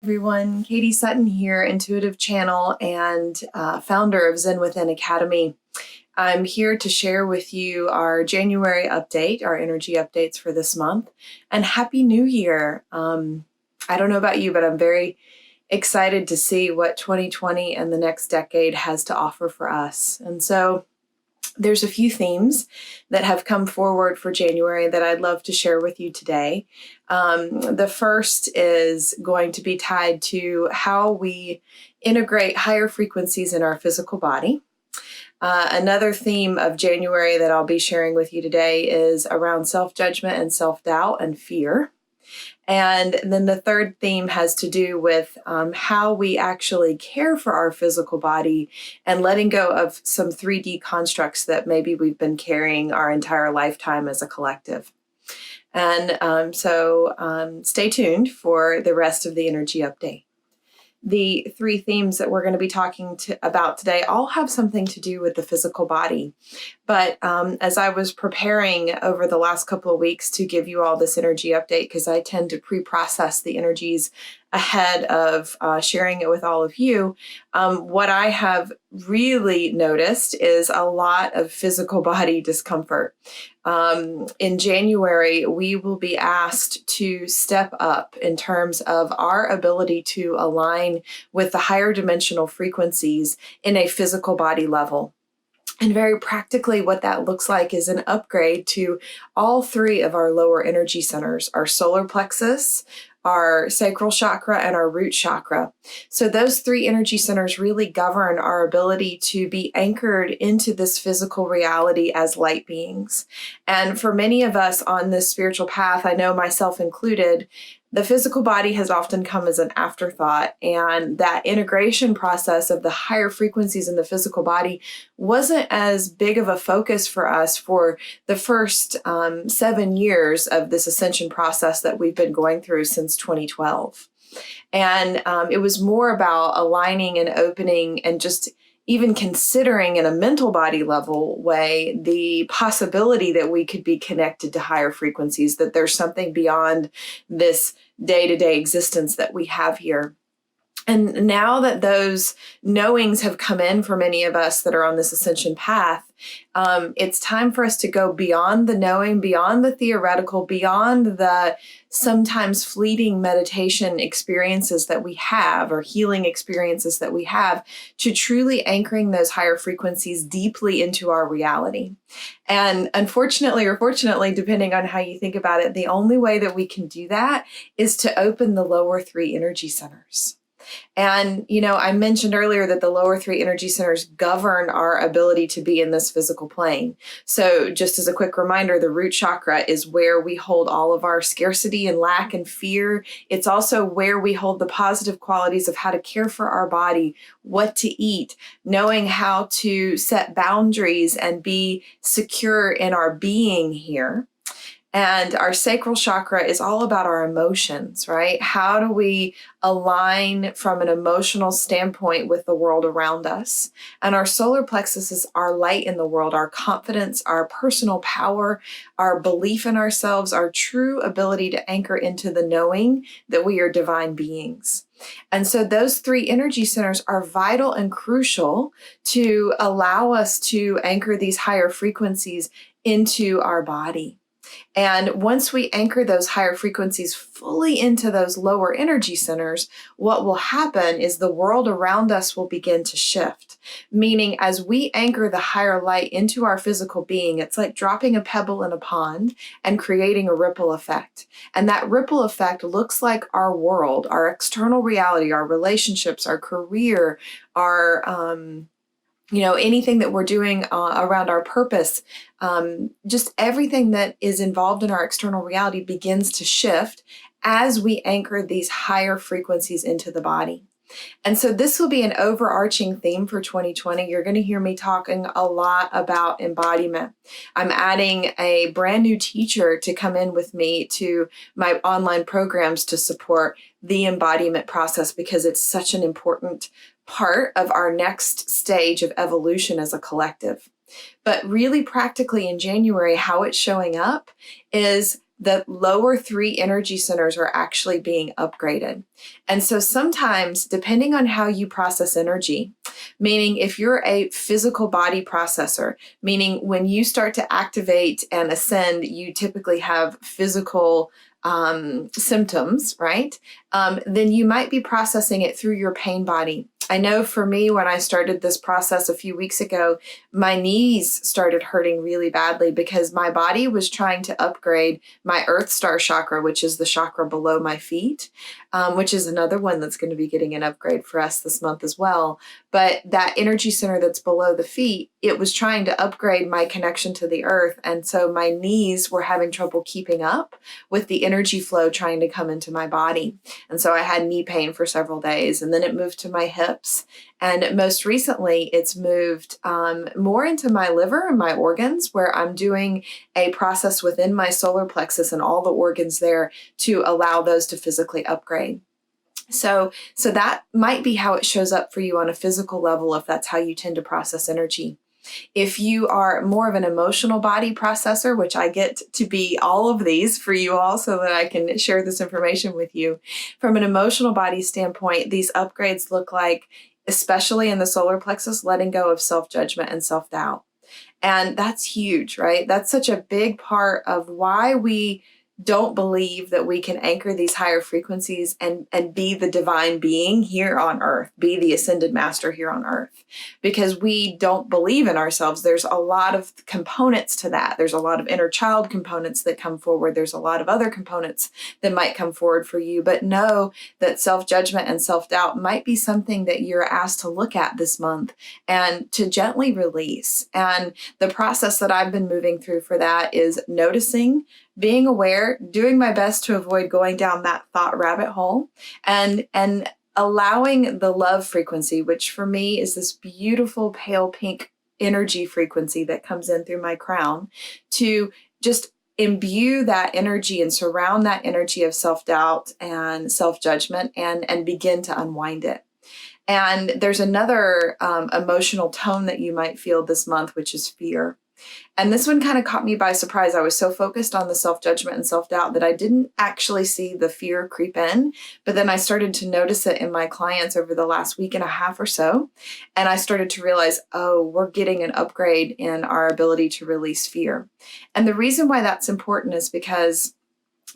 Everyone, Katie Sutton here, intuitive channel and founder of Zen Within Academy. I'm here to share with you our January update, our energy updates for this month, and Happy New Year. I don't know about you, but I'm very excited to see what 2020 and the next decade has to offer for us. And so there's a few themes that have come forward for January that I'd love to share with you today. The first is going to be tied to how we integrate higher frequencies in our physical body. Another theme of January that I'll be sharing with you today is around self-judgment and self-doubt and fear. And then the third theme has to do with how we actually care for our physical body and letting go of some 3D constructs that maybe we've been carrying our entire lifetime as a collective. And so stay tuned for the rest of the energy update. The three themes that we're going to be talking about today all have something to do with the physical body. But as I was preparing over the last couple of weeks to give you all this energy update, because I tend to pre-process the energies ahead of sharing it with all of you, what I have really noticed is a lot of physical body discomfort. In January, we will be asked to step up in terms of our ability to align with the higher dimensional frequencies in a physical body level. And very practically, what that looks like is an upgrade to all three of our lower energy centers, our solar plexus, our sacral chakra, and our root chakra. So those three energy centers really govern our ability to be anchored into this physical reality as light beings. And for many of us on this spiritual path, I know myself included, the physical body has often come as an afterthought, and that integration process of the higher frequencies in the physical body wasn't as big of a focus for us for the first 7 years of this ascension process that we've been going through since 2012. And it was more about aligning and opening and just even considering in a mental body level way the possibility that we could be connected to higher frequencies, that there's something beyond this day-to-day existence that we have here. And now that those knowings have come in for many of us that are on this ascension path, it's time for us to go beyond the knowing, beyond the theoretical, beyond the sometimes fleeting meditation experiences that we have or healing experiences that we have, to truly anchoring those higher frequencies deeply into our reality. And unfortunately, or fortunately, depending on how you think about it, the only way that we can do that is to open the lower three energy centers. And, I mentioned earlier that the lower three energy centers govern our ability to be in this physical plane. So just as a quick reminder, the root chakra is where we hold all of our scarcity and lack and fear. It's also where we hold the positive qualities of how to care for our body, what to eat, knowing how to set boundaries and be secure in our being here. And our sacral chakra is all about our emotions, right? How do we align from an emotional standpoint with the world around us? And our solar plexus is our light in the world, our confidence, our personal power, our belief in ourselves, our true ability to anchor into the knowing that we are divine beings. And so those three energy centers are vital and crucial to allow us to anchor these higher frequencies into our body. And once we anchor those higher frequencies fully into those lower energy centers, what will happen is the world around us will begin to shift. Meaning, as we anchor the higher light into our physical being, it's like dropping a pebble in a pond and creating a ripple effect. And that ripple effect looks like our world, our external reality, our relationships, our career, our anything that we're doing around our purpose, just everything that is involved in our external reality begins to shift as we anchor these higher frequencies into the body. And so this will be an overarching theme for 2020. You're going to hear me talking a lot about embodiment. I'm adding a brand new teacher to come in with me to my online programs to support the embodiment process, because it's such an important part of our next stage of evolution as a collective. But really practically in January, how it's showing up is the lower three energy centers are actually being upgraded. And so sometimes, depending on how you process energy, meaning if you're a physical body processor, meaning when you start to activate and ascend, you typically have physical symptoms, right? Then you might be processing it through your pain body. I know for me, when I started this process a few weeks ago, my knees started hurting really badly because my body was trying to upgrade my Earth Star chakra, which is the chakra below my feet, which is another one that's going to be getting an upgrade for us this month as well. But that energy center that's below the feet, it was trying to upgrade my connection to the earth. And so my knees were having trouble keeping up with the energy flow trying to come into my body. And so I had knee pain for several days, and then it moved to my hips. And most recently, it's moved more into my liver and my organs, where I'm doing a process within my solar plexus and all the organs there to allow those to physically upgrade. So that might be how it shows up for you on a physical level, if that's how you tend to process energy. If you are more of an emotional body processor, which I get to be all of these for you all so that I can share this information with you, from an emotional body standpoint, these upgrades look like, especially in the solar plexus, letting go of self-judgment and self-doubt. And that's huge, right? That's such a big part of why we don't believe that we can anchor these higher frequencies and be the divine being here on earth, be the ascended master here on earth, because we don't believe in ourselves. There's a lot of components to that. There's a lot of inner child components that come forward. There's a lot of other components that might come forward for you, but know that self-judgment and self-doubt might be something that you're asked to look at this month and to gently release. And the process that I've been moving through for that is noticing, being aware, doing my best to avoid going down that thought rabbit hole, and allowing the love frequency, which for me is this beautiful pale pink energy frequency that comes in through my crown, to just imbue that energy and surround that energy of self-doubt and self-judgment and begin to unwind it. And there's another emotional tone that you might feel this month, which is fear. And this one kind of caught me by surprise. I was so focused on the self-judgment and self-doubt that I didn't actually see the fear creep in. But then I started to notice it in my clients over the last week and a half or so. And I started to realize, oh, we're getting an upgrade in our ability to release fear. And the reason why that's important is because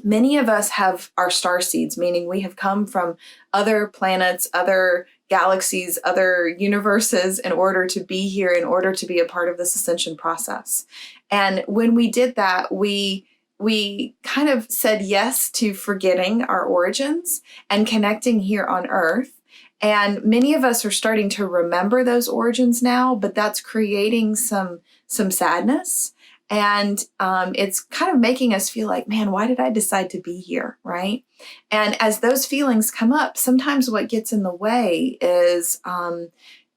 many of us have our star seeds, meaning we have come from other planets, other galaxies, other universes in order to be here, in order to be a part of this ascension process. And when we did that, we kind of said yes to forgetting our origins and connecting here on Earth. And many of us are starting to remember those origins now, but that's creating some sadness. And it's kind of making us feel like, man, why did I decide to be here, right? And as those feelings come up, sometimes what gets in the way is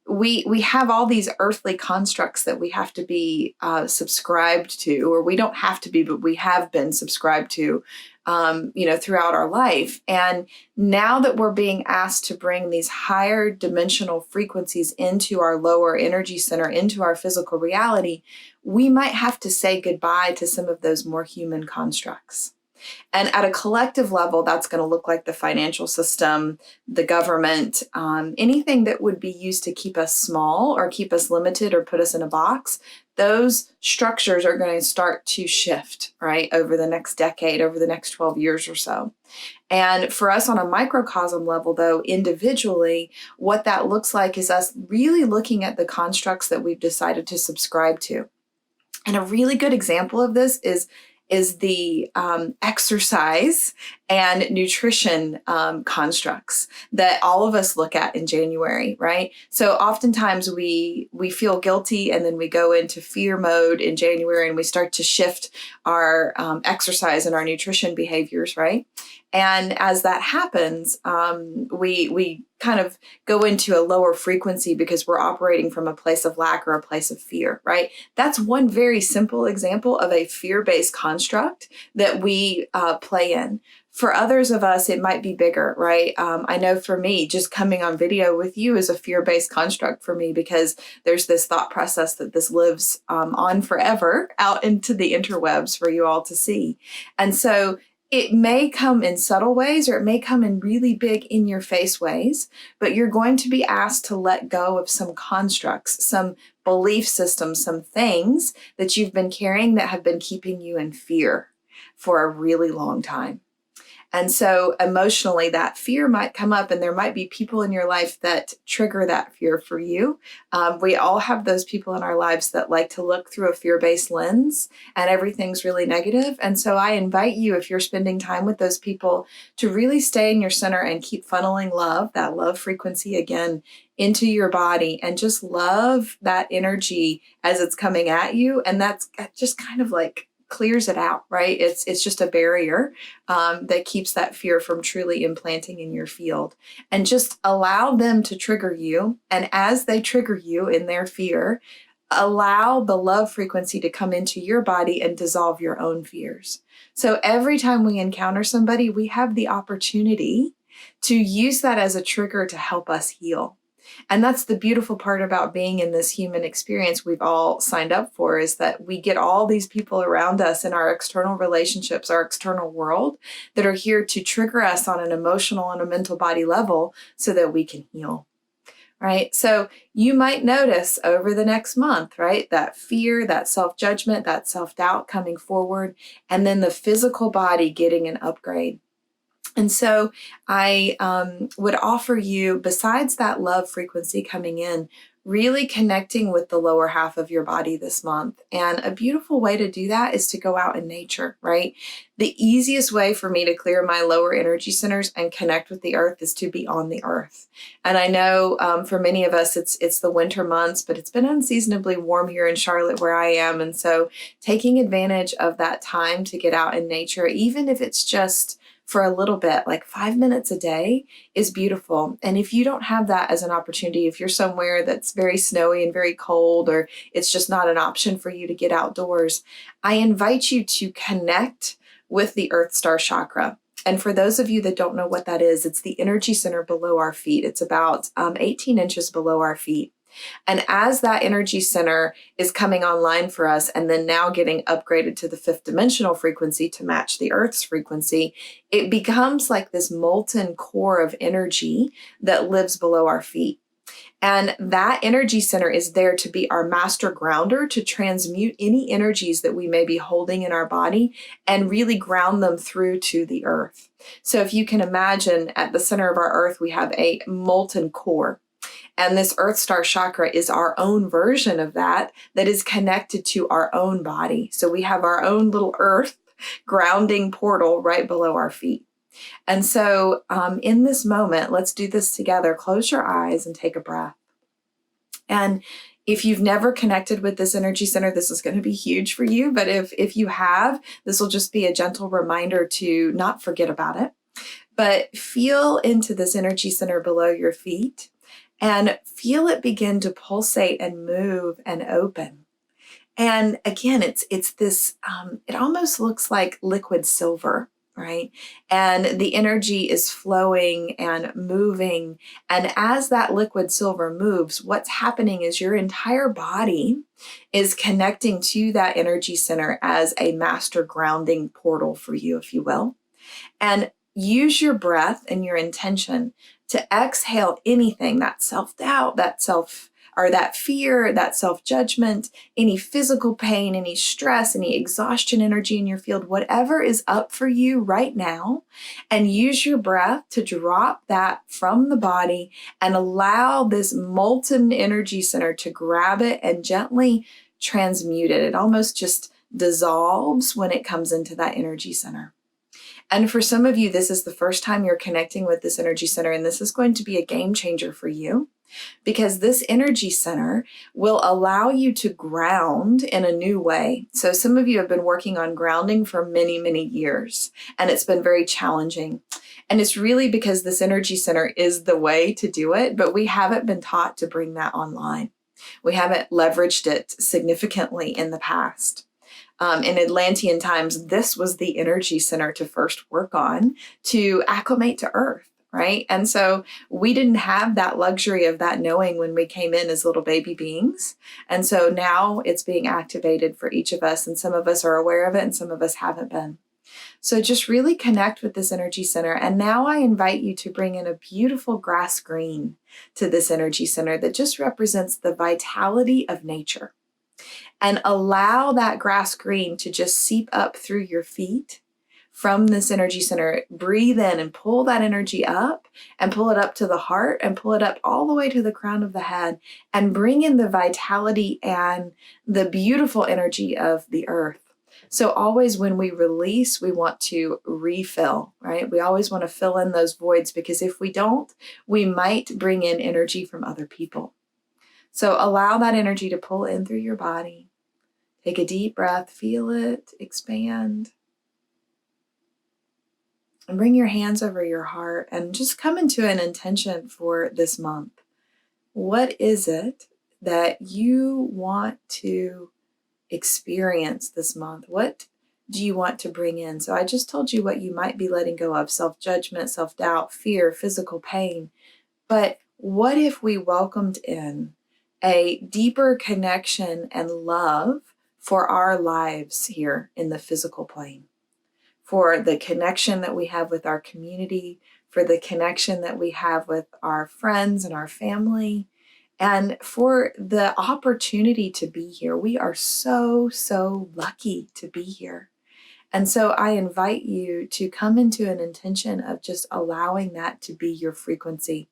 we have all these earthly constructs that we have to be subscribed to, or we don't have to be, but we have been subscribed to, throughout our life. And now that we're being asked to bring these higher dimensional frequencies into our lower energy center, into our physical reality, we might have to say goodbye to some of those more human constructs. And at a collective level, that's going to look like the financial system, the government, anything that would be used to keep us small or keep us limited or put us in a box. Those structures are going to start to shift, right, over the next decade, over the next 12 years or so. And for us on a microcosm level, though, individually, what that looks like is us really looking at the constructs that we've decided to subscribe to. And a really good example of this is the exercise and nutrition constructs that all of us look at in January, right? So oftentimes we feel guilty, and then we go into fear mode in January, and we start to shift our exercise and our nutrition behaviors, right? And as that happens, we kind of go into a lower frequency because we're operating from a place of lack or a place of fear, right? That's one very simple example of a fear-based construct that we play in. For others of us, it might be bigger, right? I know for me, just coming on video with you is a fear-based construct for me because there's this thought process that this lives on forever out into the interwebs for you all to see. And so it may come in subtle ways or it may come in really big in your face ways, but you're going to be asked to let go of some constructs, some belief systems, some things that you've been carrying that have been keeping you in fear for a really long time. And so emotionally, that fear might come up, and there might be people in your life that trigger that fear for you. We all have those people in our lives that like to look through a fear-based lens and everything's really negative. And so I invite you, if you're spending time with those people, to really stay in your center and keep funneling love, that love frequency again, into your body, and just love that energy as it's coming at you. And that's just kind of like clears it out, right? It's just a barrier that keeps that fear from truly implanting in your field. And just allow them to trigger you. And as they trigger you in their fear, allow the love frequency to come into your body and dissolve your own fears. So every time we encounter somebody, we have the opportunity to use that as a trigger to help us heal. And that's the beautiful part about being in this human experience we've all signed up for, is that we get all these people around us in our external relationships, our external world, that are here to trigger us on an emotional and a mental body level so that we can heal. Right? So you might notice over the next month, right, that fear, that self-judgment, that self-doubt coming forward, and then the physical body getting an upgrade. And so I would offer you, besides that love frequency coming in, really connecting with the lower half of your body this month. And a beautiful way to do that is to go out in nature, right? The easiest way for me to clear my lower energy centers and connect with the earth is to be on the earth. And I know for many of us, it's the winter months, but it's been unseasonably warm here in Charlotte where I am. And so taking advantage of that time to get out in nature, even if it's just for a little bit, like 5 minutes a day, is beautiful. And if you don't have that as an opportunity, if you're somewhere that's very snowy and very cold, or it's just not an option for you to get outdoors, I invite you to connect with the Earth Star Chakra. And for those of you that don't know what that is, it's the energy center below our feet. It's about 18 inches below our feet. And as that energy center is coming online for us and then now getting upgraded to the 5th dimensional frequency to match the Earth's frequency, it becomes like this molten core of energy that lives below our feet. And that energy center is there to be our master grounder, to transmute any energies that we may be holding in our body and really ground them through to the earth. So if you can imagine, at the center of our earth, we have a molten core. And this Earth Star Chakra is our own version of that is connected to our own body. So we have our own little earth grounding portal right below our feet. And so in this moment, let's do this together. Close your eyes and take a breath. And if you've never connected with this energy center, this is going to be huge for you. But if you have, this will just be a gentle reminder to not forget about it. But feel into this energy center below your feet. And feel it begin to pulsate and move and open. And again, it's this, it almost looks like liquid silver, right? And the energy is flowing and moving. And as that liquid silver moves, what's happening is your entire body is connecting to that energy center as a master grounding portal for you, if you will. And use your breath and your intention to exhale anything, that self-doubt, that fear, that self-judgment, any physical pain, any stress, any exhaustion energy in your field, whatever is up for you right now, and use your breath to drop that from the body and allow this molten energy center to grab it and gently transmute it. It almost just dissolves when it comes into that energy center. And for some of you, this is the first time you're connecting with this energy center, and this is going to be a game changer for you. because this energy center will allow you to ground in a new way. So some of you have been working on grounding for many, many years, and it's been very challenging. And it's really because this energy center is the way to do it, but we haven't been taught to bring that online. We haven't leveraged it significantly in the past. In Atlantean times, this was the energy center to first work on to acclimate to Earth, right? And so we didn't have that luxury of that knowing when we came in as little baby beings. And so now it's being activated for each of us, and some of us are aware of it and some of us haven't been. So just really connect with this energy center. And now I invite you to bring in a beautiful grass green to this energy center that just represents the vitality of nature. And allow that grass green to just seep up through your feet from this energy center. Breathe in and pull that energy up, and pull it up to the heart, and pull it up all the way to the crown of the head, and bring in the vitality and the beautiful energy of the earth. So always when we release, we want to refill, right? We always want to fill in those voids, because if we don't, we might bring in energy from other people. So allow that energy to pull in through your body. Take a deep breath, feel it expand. And bring your hands over your heart and just come into an intention for this month. What is it that you want to experience this month? What do you want to bring in? So I just told you what you might be letting go of: self-judgment, self-doubt, fear, physical pain. But what if we welcomed in a deeper connection and love for our lives here in the physical plane, for the connection that we have with our community, for the connection that we have with our friends and our family, and for the opportunity to be here? We are so, so lucky to be here. And so I invite you to come into an intention of just allowing that to be your frequency.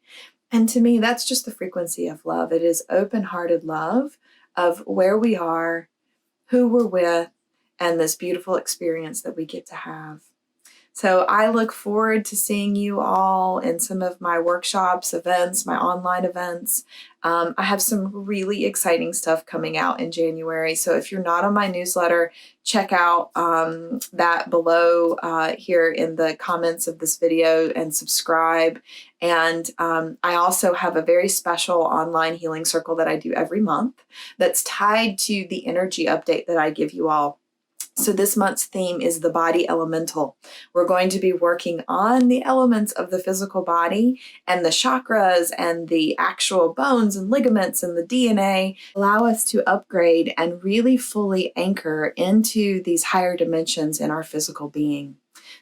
And to me, that's just the frequency of love. It is open-hearted love of where we are, who we're with, and this beautiful experience that we get to have. So I look forward to seeing you all in some of my workshops, events, my online events. I have some really exciting stuff coming out in January. So if you're not on my newsletter, check out that below here in the comments of this video and subscribe. And I also have a very special online healing circle that I do every month that's tied to the energy update that I give you all. So this month's theme is the body elemental. We're going to be working on the elements of the physical body and the chakras and the actual bones and ligaments and the DNA, allow us to upgrade and really fully anchor into these higher dimensions in our physical being.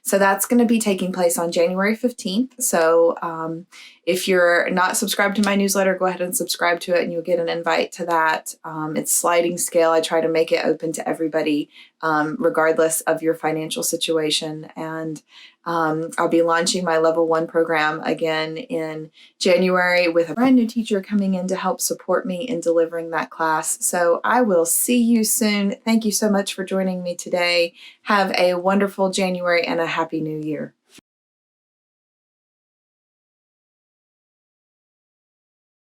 So that's going to be taking place on January 15th. So if you're not subscribed to my newsletter, go ahead and subscribe to it and you'll get an invite to that. It's sliding scale. I try to make it open to everybody, regardless of your financial situation. And I'll be launching my level 1 program again in January with a brand new teacher coming in to help support me in delivering that class. So I will see you soon. Thank you so much for joining me today. Have a wonderful January and a happy new year.